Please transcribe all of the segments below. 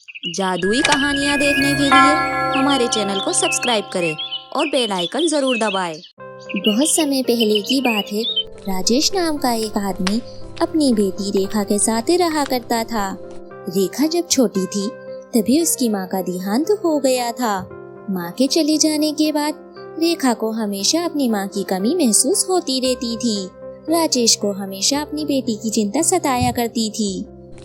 जादुई कहानियाँ देखने के लिए हमारे चैनल को सब्सक्राइब करें और बेल आइकन जरूर दबाएं। बहुत समय पहले की बात है। राजेश नाम का एक आदमी अपनी बेटी रेखा के साथ रहा करता था। रेखा जब छोटी थी तभी उसकी माँ का देहांत हो गया था। माँ के चले जाने के बाद रेखा को हमेशा अपनी माँ की कमी महसूस होती रहती थी। राजेश को हमेशा अपनी बेटी की चिंता सताया करती थी।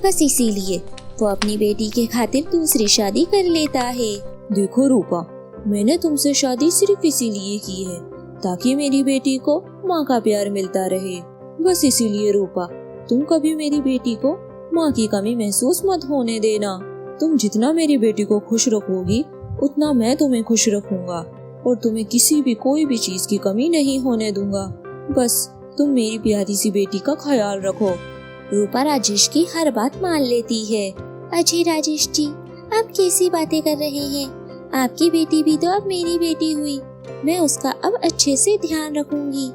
बस इसीलिए वो अपनी बेटी के खातिर दूसरी शादी कर लेता है। देखो रूपा, मैंने तुमसे शादी सिर्फ इसीलिए की है ताकि मेरी बेटी को माँ का प्यार मिलता रहे। बस इसीलिए रूपा, तुम कभी मेरी बेटी को माँ की कमी महसूस मत होने देना। तुम जितना मेरी बेटी को खुश रखोगी उतना मैं तुम्हें खुश रखूंगा और तुम्हें किसी भी कोई भी चीज की कमी नहीं होने दूंगा। बस तुम मेरी प्यारी सी बेटी का ख्याल रखो। रूपा राजेश की हर बात मान लेती है। अजय राजेश जी, आप कैसी बातें कर रहे हैं? आपकी बेटी भी तो अब मेरी बेटी हुई। मैं उसका अब अच्छे से ध्यान रखूंगी।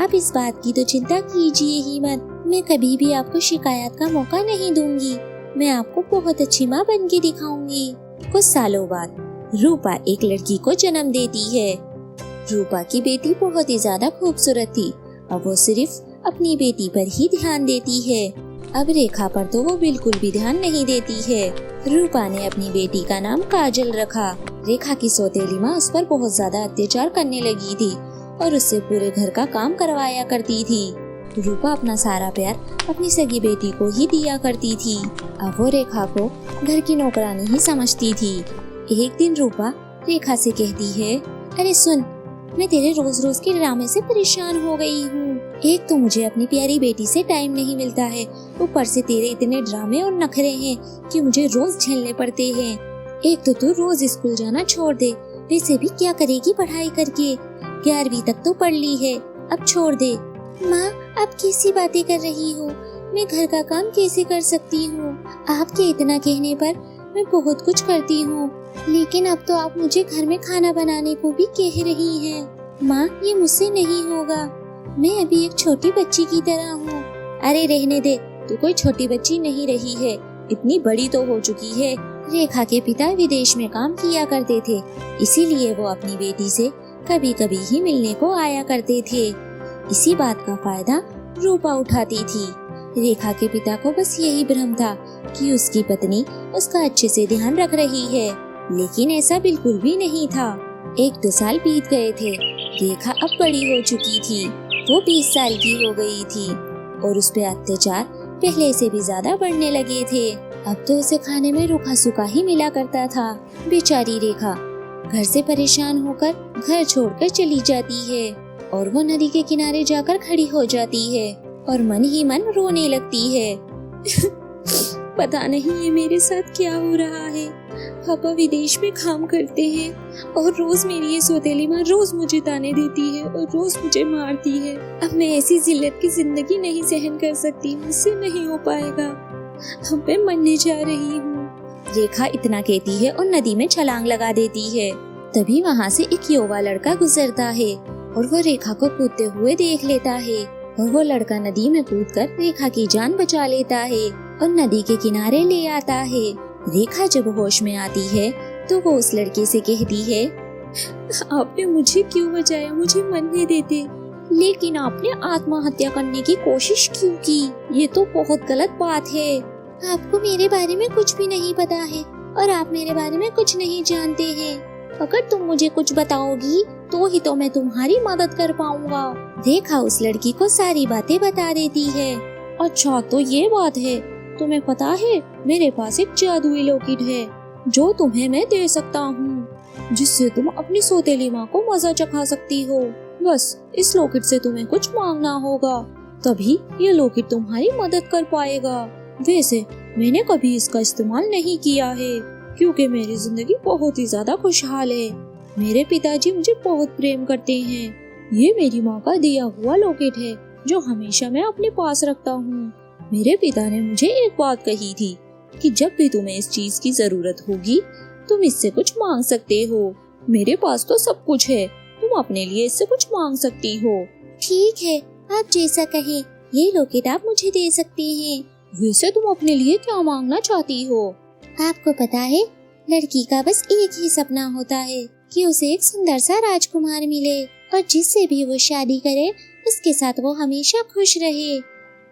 आप इस बात की तो चिंता कीजिए ही मत। मैं कभी भी आपको शिकायत का मौका नहीं दूंगी। मैं आपको बहुत अच्छी माँ बन के दिखाऊंगी। कुछ सालों बाद रूपा एक लड़की को जन्म देती है। रूपा की बेटी बहुत ही ज्यादा खूबसूरत थी। अब वो सिर्फ अपनी बेटी पर ही ध्यान देती है। अब रेखा पर तो वो बिल्कुल भी ध्यान नहीं देती है। रूपा ने अपनी बेटी का नाम काजल रखा। रेखा की सौतेली माँ उस पर बहुत ज्यादा अत्याचार करने लगी थी और उससे पूरे घर का काम करवाया करती थी। रूपा अपना सारा प्यार अपनी सगी बेटी को ही दिया करती थी। अब वो रेखा को घर की नौकरानी ही समझती थी। एक दिन रूपा रेखा से कहती है, अरे सुन, मैं तेरे रोज रोज के ड्रामे से परेशान हो गई हूँ। एक तो मुझे अपनी प्यारी बेटी से टाइम नहीं मिलता है, ऊपर से तेरे इतने ड्रामे और नखरे हैं कि मुझे रोज झेलने पड़ते हैं। एक तो तू रोज स्कूल जाना छोड़ दे। वैसे भी क्या करेगी पढ़ाई करके? 11वीं तक तो पढ़ ली है, अब छोड़ दे। माँ, आप कैसी बातें कर रही हो? मैं घर का काम कैसे कर सकती हूँ? आपके इतना कहने पर मैं बहुत कुछ करती हूँ, लेकिन अब तो आप मुझे घर में खाना बनाने को भी कह रही हैं। माँ, ये मुझसे नहीं होगा। मैं अभी एक छोटी बच्ची की तरह हूँ। अरे रहने दे, तू कोई छोटी बच्ची नहीं रही है, इतनी बड़ी तो हो चुकी है। रेखा के पिता विदेश में काम किया करते थे, इसीलिए वो अपनी बेटी से कभी कभी ही मिलने को आया करते थे। इसी बात का फायदा रूपा उठाती थी। रेखा के पिता को बस यही भ्रम था कि उसकी पत्नी उसका अच्छे से ध्यान रख रही है, लेकिन ऐसा बिल्कुल भी नहीं था। 1-2 साल बीत गए थे। रेखा अब बड़ी हो चुकी थी। वो 20 साल की हो गई थी और उस पे अत्याचार पहले से भी ज्यादा बढ़ने लगे थे। अब तो उसे खाने में रूखा सूखा ही मिला करता था। बेचारी रेखा घर से परेशान होकर घर छोड़कर चली जाती है और वो नदी के किनारे जाकर खड़ी हो जाती है और मन ही मन रोने लगती है। पता नहीं ये मेरे साथ क्या हो रहा है। पापा विदेश में काम करते हैं और रोज मेरी ये सौतेली माँ रोज मुझे ताने देती है और रोज मुझे मारती है। अब मैं ऐसी जिल्लत की जिंदगी नहीं सहन कर सकती, मुझसे नहीं हो पाएगा। अब मैं मरने जा रही हूँ। रेखा इतना कहती है और नदी में छलांग लगा देती है। तभी वहाँ से एक युवा लड़का गुजरता है और वो रेखा को कूदते हुए देख लेता है और वो लड़का नदी में कूदकर रेखा की जान बचा लेता है और नदी के किनारे ले आता है। रेखा जब होश में आती है तो वो उस लड़के से कहती है, आपने मुझे क्यों बचाया? मुझे मरने देते। लेकिन आपने आत्महत्या करने की कोशिश क्यों की? ये तो बहुत गलत बात है। आपको मेरे बारे में कुछ भी नहीं पता है और आप मेरे बारे में कुछ नहीं जानते हैं। अगर तुम मुझे कुछ बताओगी तो ही तो मैं तुम्हारी मदद कर पाऊंगा। रेखा उस लड़की को सारी बातें बता देती है। अच्छा, तो ये बात है। तुम्हें पता है, मेरे पास एक जादुई लॉकेट है जो तुम्हें मैं दे सकता हूँ, जिससे तुम अपनी सौतेली माँ को मजा चखा सकती हो। बस इस लॉकेट से तुम्हें कुछ मांगना होगा, तभी ये लॉकेट तुम्हारी मदद कर पाएगा। वैसे मैंने कभी इसका इस्तेमाल नहीं किया है क्योंकि मेरी जिंदगी बहुत ही ज्यादा खुशहाल है। मेरे पिताजी मुझे बहुत प्रेम करते हैं। ये मेरी माँ का दिया हुआ लॉकेट है जो हमेशा मैं अपने पास रखता हूँ। मेरे पिता ने मुझे एक बात कही थी कि जब भी तुम्हें इस चीज की जरूरत होगी तुम इससे कुछ मांग सकते हो। मेरे पास तो सब कुछ है, तुम अपने लिए इससे कुछ मांग सकती हो। ठीक है, आप जैसा कहें, ये लॉकेट आप मुझे दे सकती हैं। वैसे तुम अपने लिए क्या मांगना चाहती हो? आपको पता है, लड़की का बस एक ही सपना होता है कि उसे एक सुंदर सा राजकुमार मिले और जिससे भी वो शादी करे उसके साथ वो हमेशा खुश रहे।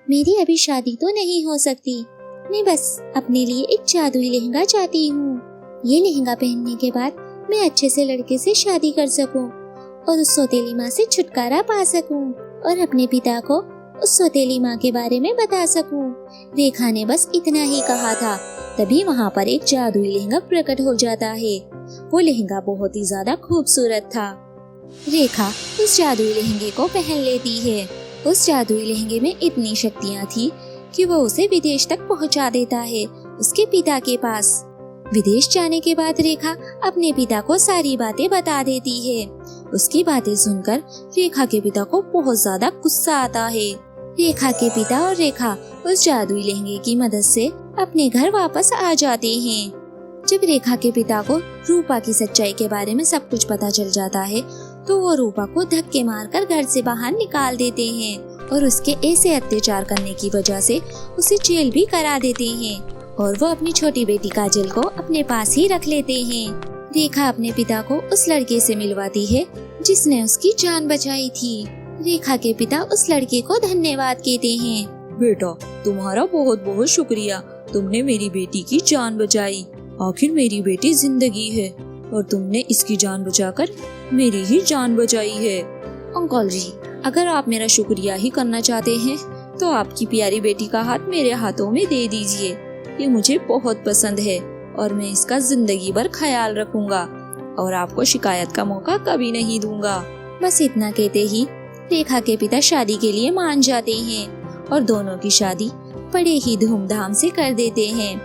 मेरी अभी शादी तो नहीं हो सकती, मैं बस अपने लिए एक जादुई लहंगा चाहती हूँ। ये लहंगा पहनने के बाद मैं अच्छे से लड़के से शादी कर सकूँ और उस सौतेली माँ से छुटकारा पा सकूँ और अपने पिता को उस सौतेली माँ के बारे में बता सकूँ। रेखा ने बस इतना ही कहा था, तभी वहाँ पर एक जादुई लहंगा प्रकट हो जाता है। वो लहंगा बहुत ही ज्यादा खूबसूरत था। रेखा उस जादुई लहंगे को पहन लेती है। उस जादुई लहंगे में इतनी शक्तियाँ थी कि वो उसे विदेश तक पहुँचा देता है, उसके पिता के पास। विदेश जाने के बाद रेखा अपने पिता को सारी बातें बता देती है। उसकी बातें सुनकर रेखा के पिता को बहुत ज्यादा गुस्सा आता है। रेखा के पिता और रेखा उस जादुई लहंगे की मदद से अपने घर वापस आ जाते हैं। जब रेखा के पिता को रूपा की सच्चाई के बारे में सब कुछ पता चल जाता है तो वो रूपा को धक्के मारकर घर से बाहर निकाल देते हैं और उसके ऐसे अत्याचार करने की वजह से उसे जेल भी करा देते हैं और वो अपनी छोटी बेटी काजल को अपने पास ही रख लेते हैं। रेखा अपने पिता को उस लड़के से मिलवाती है जिसने उसकी जान बचाई थी। रेखा के पिता उस लड़के को धन्यवाद कहते हैं। बेटा, तुम्हारा बहुत बहुत शुक्रिया, तुमने मेरी बेटी की जान बचाई। आखिर मेरी बेटी जिंदगी है और तुमने इसकी जान बचाकर मेरी ही जान बचाई है। अंकल जी, अगर आप मेरा शुक्रिया ही करना चाहते हैं तो आपकी प्यारी बेटी का हाथ मेरे हाथों में दे दीजिए। ये मुझे बहुत पसंद है और मैं इसका जिंदगी भर ख्याल रखूंगा और आपको शिकायत का मौका कभी नहीं दूंगा। बस इतना कहते ही रेखा के पिता शादी के लिए मान जाते हैं और दोनों की शादी बड़े ही धूमधाम से कर देते हैं।